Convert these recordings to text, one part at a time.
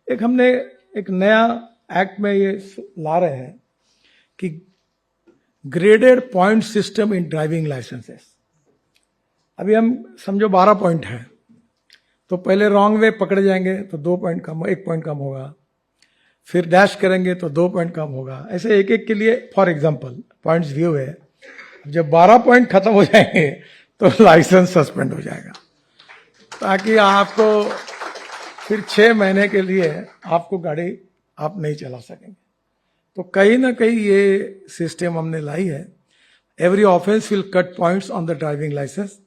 एक हमने एक नया एक्ट में ये ला रहे हैं कि graded point system in driving licences. अभी हम समझो 12 पॉइंट है, तो पहले रॉन्ग वे पकड़े जाएंगे तो 2 पॉइंट कम, 1 पॉइंट कम होगा, फिर डैश करेंगे तो 2 पॉइंट कम होगा, ऐसे एक एक के लिए फॉर एग्जाम्पल पॉइंट्स व्यू है। जब 12 पॉइंट खत्म हो जाएंगे तो लाइसेंस सस्पेंड हो जाएगा, ताकि आपको फिर 6 महीने के लिए आपको गाड़ी आप नहीं चला सकेंगे। तो कहीं ना कहीं ये सिस्टम हमने लाई है। Every offence will cut points on the driving licence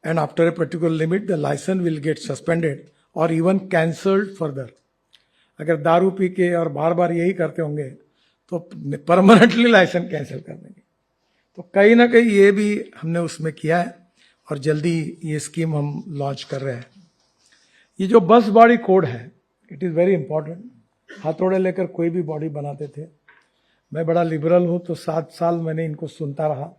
and after a particular limit the licence will get suspended और इवन कैंसल्ड फर्दर। अगर दारू पी के और बार बार यही करते होंगे तो परमानेंटली लाइसेंस कैंसिल कर देंगे। तो कहीं ना कहीं ये भी हमने उसमें किया है और जल्दी ये स्कीम हम लॉन्च कर रहे हैं। ये जो बस बॉडी कोड है, इट इज़ वेरी इंपॉर्टेंट। हथौड़े लेकर कोई भी बॉडी बनाते थे। मैं बड़ा लिबरल हूँ, तो 7 साल मैंने इनको सुनता रहा।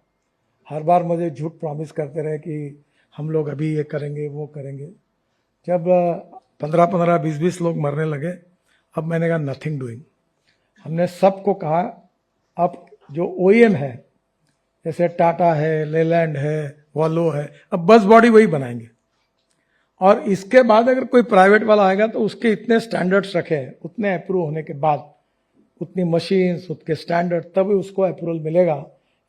हर बार मुझे झूठ प्रॉमिस करते रहे कि हम लोग अभी ये करेंगे वो करेंगे। जब 15-15, 20-20 लोग मरने लगे, अब मैंने कहा नथिंग डूइंग। हमने सबको कहा अब जो OEM है, जैसे टाटा है, लेलैंड है, वॉल्वो है, अब बस बॉडी वही बनाएंगे। और इसके बाद अगर कोई प्राइवेट वाला आएगा तो उसके इतने स्टैंडर्ड्स रखे हैं, उतने अप्रूव होने के बाद, उतनी मशीन्स, उसके स्टैंडर्ड, तभी उसको अप्रूवल मिलेगा।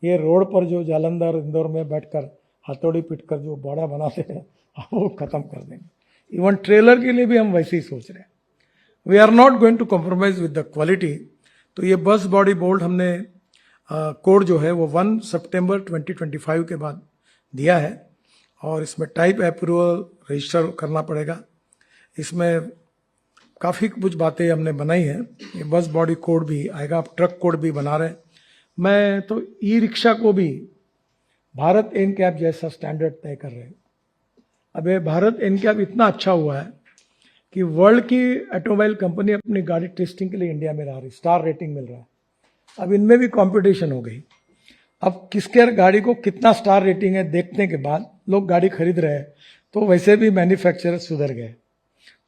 ये रोड पर जो जालंधर इंदौर में बैठकर हथौड़ी पीटकर जो बॉड़ा बनाते हैं वो खत्म कर देंगे। इवन ट्रेलर के लिए भी हम वैसे ही सोच रहे हैं। We are not going to compromise with the quality. तो ये बस बॉडी बोर्ड हमने कोड जो है वो 1 सितंबर 2025 के बाद दिया है और इसमें टाइप अप्रूवल रजिस्टर करना पड़ेगा। इसमें काफ़ी कुछ बातें हमने बनाई हैं। ये बस बॉडी कोड भी आएगा, अब ट्रक कोड भी बना रहे हैं। मैं तो ई रिक्शा को भी भारत एनकैप जैसा स्टैंडर्ड तय कर रहे हैं। अब ये भारत एनकैप इतना अच्छा हुआ है कि वर्ल्ड की ऑटोमोबाइल कंपनी अपनी गाड़ी टेस्टिंग के लिए इंडिया में ला रही, स्टार रेटिंग मिल रहा है। अब इनमें भी कंपटीशन हो गई। अब किसके गाड़ी को कितना स्टार रेटिंग है देखने के बाद लोग गाड़ी खरीद रहे हैं, तो वैसे भी मैन्युफैक्चरर सुधर गए।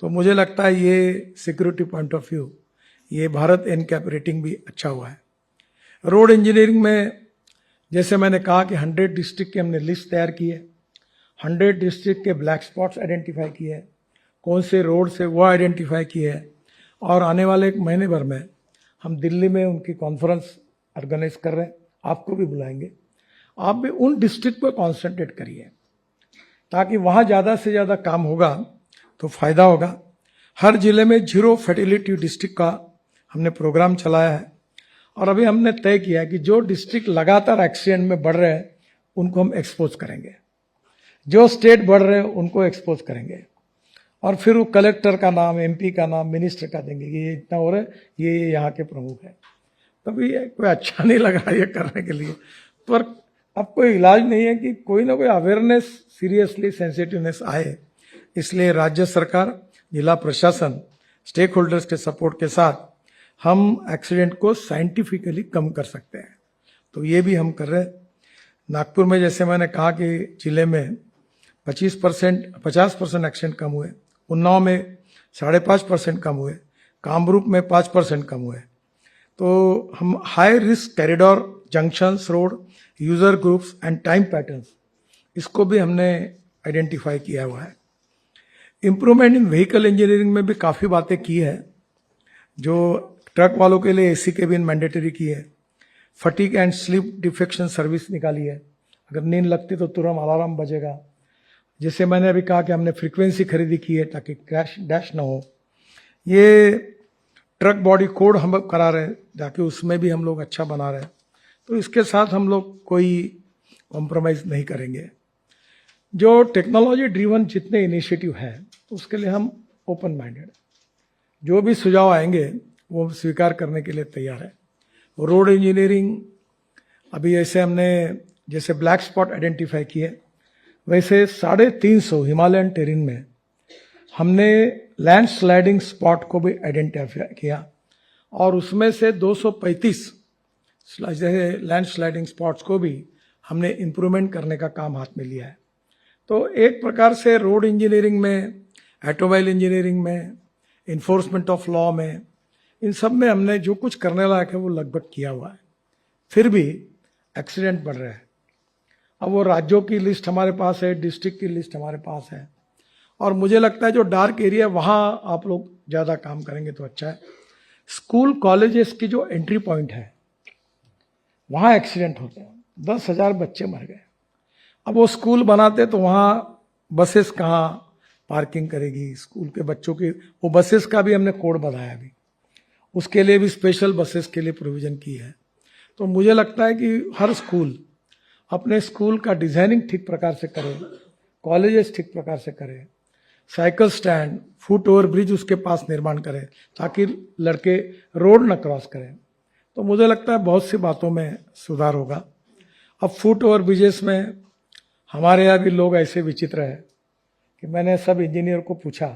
तो मुझे लगता है ये सिक्योरिटी पॉइंट ऑफ व्यू ये भारत एनकैप रेटिंग भी अच्छा हुआ है। रोड इंजीनियरिंग में जैसे मैंने कहा कि 100 डिस्ट्रिक्ट की हमने लिस्ट तैयार की है। 100 डिस्ट्रिक्ट के ब्लैक स्पॉट्स आइडेंटिफाई किए हैं, कौन से रोड से वो आइडेंटिफाई किए हैं। और आने वाले 1 महीने भर में हम दिल्ली में उनकी कॉन्फ्रेंस ऑर्गेनाइज कर रहे हैं, आपको भी बुलाएंगे। आप भी उन डिस्ट्रिक्ट पर कॉन्सेंट्रेट करिए ताकि वहाँ ज़्यादा से ज़्यादा काम होगा तो फायदा होगा। हर जिले में 0 फर्टिलिटी डिस्ट्रिक्ट का हमने प्रोग्राम चलाया है और अभी हमने तय किया है कि जो डिस्ट्रिक्ट लगातार एक्सीडेंट में बढ़ रहे हैं उनको हम एक्सपोज करेंगे, जो स्टेट बढ़ रहे हैं उनको एक्सपोज करेंगे और फिर वो कलेक्टर का नाम, MP का नाम, मिनिस्टर का देंगे कि ये इतना हो रहा है, ये यहाँ के प्रमुख है। तभी कोई अच्छा नहीं लग रहा ये करने के लिए, पर अब कोई इलाज नहीं है कि कोई ना कोई अवेयरनेस, सीरियसली सेंसिटिवनेस आए। इसलिए राज्य सरकार, जिला प्रशासन, स्टेक होल्डर्स के सपोर्ट के साथ हम एक्सीडेंट को साइंटिफिकली कम कर सकते हैं। तो ये भी हम कर रहे हैं। नागपुर में जैसे मैंने कहा कि जिले में 50% एक्सीडेंट कम हुए, उन्नाव में 5.5% कम हुए, कामरूप में 5% कम हुए। तो हम high risk corridor, junctions, road, user groups and time patterns, इसको भी हमने आइडेंटिफाई किया हुआ है। इम्प्रूवमेंट इन व्हीकल इंजीनियरिंग में भी काफ़ी बातें की है। जो ट्रक वालों के लिए AC केबिन मैंडेटरी की है, fatigue and sleep defection service निकाली है। अगर नींद लगती तो तुरंत अलार्म बजेगा। जैसे मैंने अभी कहा कि हमने फ्रीक्वेंसी खरीदी की है ताकि क्रैश डैश ना हो। ये ट्रक बॉडी कोड हम करा रहे हैं ताकि उसमें भी हम लोग अच्छा बना रहे हैं। तो इसके साथ हम लोग कोई कॉम्प्रोमाइज़ नहीं करेंगे। जो टेक्नोलॉजी ड्रिवन जितने इनिशिएटिव हैं उसके लिए हम ओपन माइंडेड, जो भी सुझाव आएंगे वो स्वीकार करने के लिए तैयार है। रोड इंजीनियरिंग, अभी ऐसे हमने जैसे ब्लैक स्पॉट आइडेंटिफाई किए, वैसे 350 हिमालयन टेरेन में हमने लैंड स्लाइडिंग स्पॉट को भी आइडेंटिफाई किया और उसमें से 235 लैंड स्लाइडिंग स्पॉट्स को भी हमने इम्प्रूवमेंट करने का काम हाथ में लिया है। तो एक प्रकार से रोड इंजीनियरिंग में, ऑटोमोबाइल इंजीनियरिंग में, इन्फोर्समेंट ऑफ लॉ में, इन सब में हमने जो कुछ करने लायक है वो लगभग किया हुआ है। फिर भी एक्सीडेंट बढ़ रहे हैं। अब वो राज्यों की लिस्ट हमारे पास है, डिस्ट्रिक्ट की लिस्ट हमारे पास है, और मुझे लगता है जो डार्क एरिया वहां आप लोग ज़्यादा काम करेंगे तो अच्छा है। स्कूल कॉलेजेस की जो एंट्री पॉइंट है वहां एक्सीडेंट होते हैं, 10,000 बच्चे मर गए। अब वो स्कूल बनाते तो वहां बसेस कहाँ पार्किंग करेगी स्कूल के बच्चों की, वो बसेस का भी हमने कोड बनाया अभी, उसके लिए भी स्पेशल बसेस के लिए प्रोविजन की है। तो मुझे लगता है कि हर स्कूल अपने स्कूल का डिजाइनिंग ठीक प्रकार से करे, कॉलेजेस ठीक प्रकार से करे, cycle stand, foot over bridge उसके पास निर्माण करें ताकि लड़के रोड न क्रॉस करें। तो मुझे लगता है बहुत सी बातों में सुधार होगा। अब फुट ओवर ब्रिजेस में हमारे यहाँ भी लोग ऐसे विचित्र है कि मैंने सब इंजीनियर को पूछा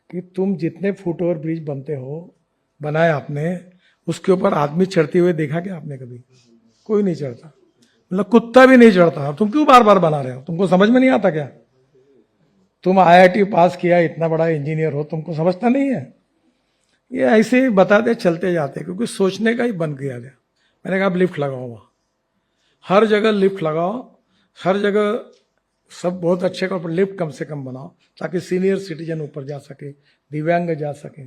कि तुम जितने फुट ओवर ब्रिज बनते हो, बनाए आपने, उसके ऊपर आदमी चढ़ते हुए देखा क्या आपने कभी? कोई नहीं चढ़ता, मतलब कुत्ता भी नहीं चढ़ता। तुम क्यों बार बार बना रहे हो? तुमको समझ में नहीं आता क्या? तुम आईआईटी पास किया, इतना बड़ा इंजीनियर हो, तुमको समझता नहीं है? ये ऐसे ही बताते चलते जाते, क्योंकि सोचने का ही बंद किया गया। मैंने कहा आप लिफ्ट लगाओ, वहाँ हर जगह लिफ्ट लगाओ, हर जगह सब बहुत अच्छे का, लिफ्ट कम से कम बनाओ ताकि सीनियर सिटीजन ऊपर जा सके, दिव्यांग जा सके।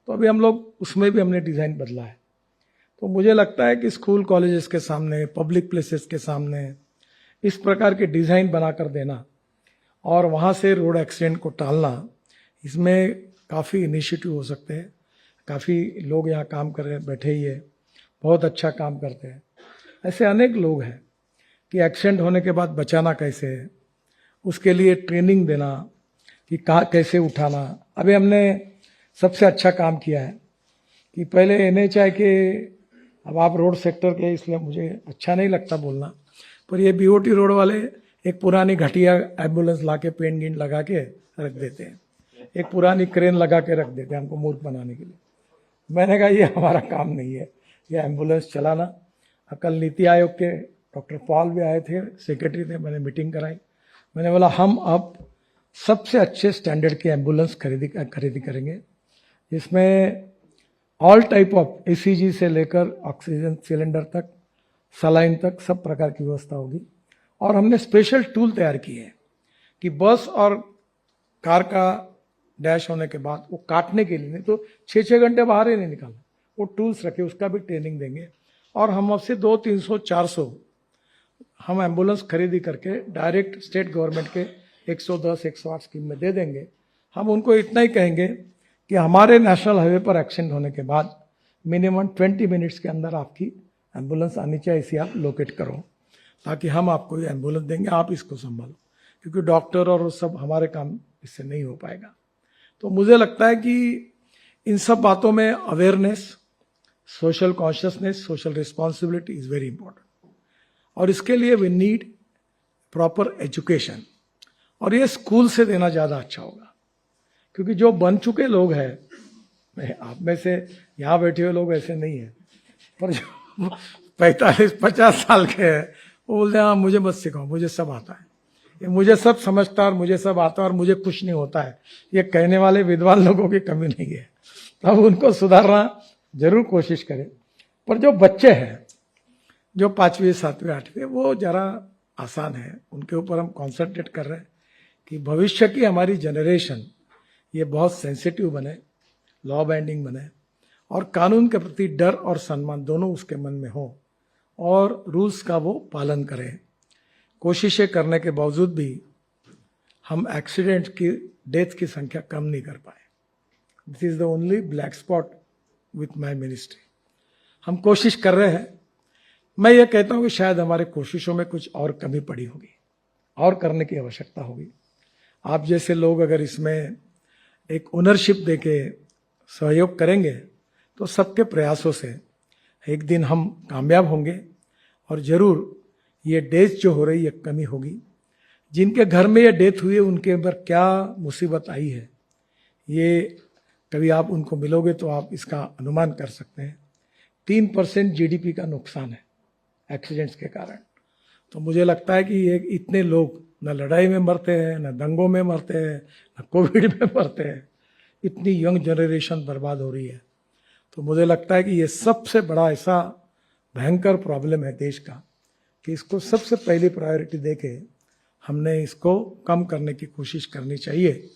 तो अभी हम लोग उसमें भी हमने डिज़ाइन बदला है। तो मुझे लगता है कि स्कूल कॉलेजेस के सामने, पब्लिक प्लेसेस के सामने इस प्रकार के डिज़ाइन बनाकर देना और वहाँ से रोड एक्सीडेंट को टालना, इसमें काफ़ी इनिशिएटिव हो सकते हैं। काफ़ी लोग यहाँ काम कर रहे हैं, बैठे ही है, बहुत अच्छा काम करते हैं। ऐसे अनेक लोग हैं कि एक्सीडेंट होने के बाद बचाना कैसे है, उसके लिए ट्रेनिंग देना कि कहाँ कैसे उठाना। अभी हमने सबसे अच्छा काम किया है कि पहले NHI के, अब आप रोड सेक्टर के इसलिए मुझे अच्छा नहीं लगता बोलना, पर ये BOT रोड वाले एक पुरानी घटिया एम्बुलेंस ला के पेंट गिंट लगा के रख देते हैं, एक पुरानी क्रेन लगा के रख देते हैं हमको मूर्ख बनाने के लिए। मैंने कहा ये हमारा काम नहीं है, ये एम्बुलेंस चलाना। कल नीति आयोग के डॉक्टर पॉल भी आए थे, सेक्रेटरी थे, मैंने मीटिंग कराई। मैंने बोला हम अब सबसे अच्छे स्टैंडर्ड की एम्बुलेंस खरीदी करेंगे, जिसमें ऑल टाइप ऑफ ECG से लेकर ऑक्सीजन सिलेंडर तक, सलाइन तक सब प्रकार की व्यवस्था होगी। और हमने स्पेशल टूल तैयार किए हैं कि बस और कार का डैश होने के बाद वो काटने के लिए, नहीं तो 6-6 घंटे बाहर ही नहीं निकालना, वो टूल्स रखे, उसका भी ट्रेनिंग देंगे। और हम अब से 200-300-400 हम एम्बुलेंस खरीदी करके डायरेक्ट स्टेट गवर्नमेंट के 110-108 स्कीम में दे देंगे। हम उनको इतना ही कहेंगे कि हमारे नेशनल हाईवे पर एक्सीडेंट होने के बाद मिनिमम 20 मिनट्स के अंदर आपकी एम्बुलेंस आनी चाहिए, इसे आप लोकेट करो, ताकि हम आपको ये एम्बुलेंस देंगे, आप इसको संभालो, क्योंकि डॉक्टर और सब हमारे काम इससे नहीं हो पाएगा। तो मुझे लगता है कि इन सब बातों में awareness, social consciousness, social responsibility is very important. और इसके लिए वी नीड प्रॉपर एजुकेशन, और ये स्कूल से देना ज़्यादा अच्छा होगा, क्योंकि जो बन चुके लोग हैं, आप में से यहाँ बैठे हुए लोग ऐसे नहीं हैं, पर जो 45-50 साल के हैं वो बोलते हैं हाँ मुझे मत सिखाओ, मुझे सब आता है, ये मुझे सब समझता है और मुझे सब आता है और मुझे कुछ नहीं होता है। ये कहने वाले विद्वान लोगों की कमी नहीं है, तो अब उनको सुधारना जरूर कोशिश करें। पर जो बच्चे हैं, जो 5वीं 7वीं 8वीं, वो जरा आसान है, उनके ऊपर हम कॉन्सेंट्रेट कर रहे हैं कि भविष्य की हमारी जनरेशन ये बहुत सेंसिटिव बने, लॉ बाइंडिंग बने, और कानून के प्रति डर और सम्मान दोनों उसके मन में हो, और रूल्स का वो पालन करें। कोशिशें करने के बावजूद भी हम एक्सीडेंट की, डेथ की संख्या कम नहीं कर पाए। This is the only black spot with my ministry. हम कोशिश कर रहे हैं। मैं ये कहता हूँ कि शायद हमारे कोशिशों में कुछ और कमी पड़ी होगी, और करने की आवश्यकता होगी। आप जैसे लोग अगर इसमें एक ओनरशिप देके सहयोग करेंगे तो सबके प्रयासों से एक दिन हम कामयाब होंगे, और ज़रूर ये डेथ जो हो रही है कमी होगी। जिनके घर में ये डेथ हुई है उनके ऊपर क्या मुसीबत आई है, ये कभी आप उनको मिलोगे तो आप इसका अनुमान कर सकते हैं। 3% GDP का नुकसान है एक्सीडेंट्स के कारण। तो मुझे लगता है कि ये इतने लोग न लड़ाई में मरते हैं, न दंगों में मरते हैं, न कोविड में मरते हैं, इतनी यंग जनरेशन बर्बाद हो रही है। तो मुझे लगता है कि ये सबसे बड़ा ऐसा भयंकर प्रॉब्लम है देश का कि इसको सबसे पहली प्रायोरिटी देके हमने इसको कम करने की कोशिश करनी चाहिए।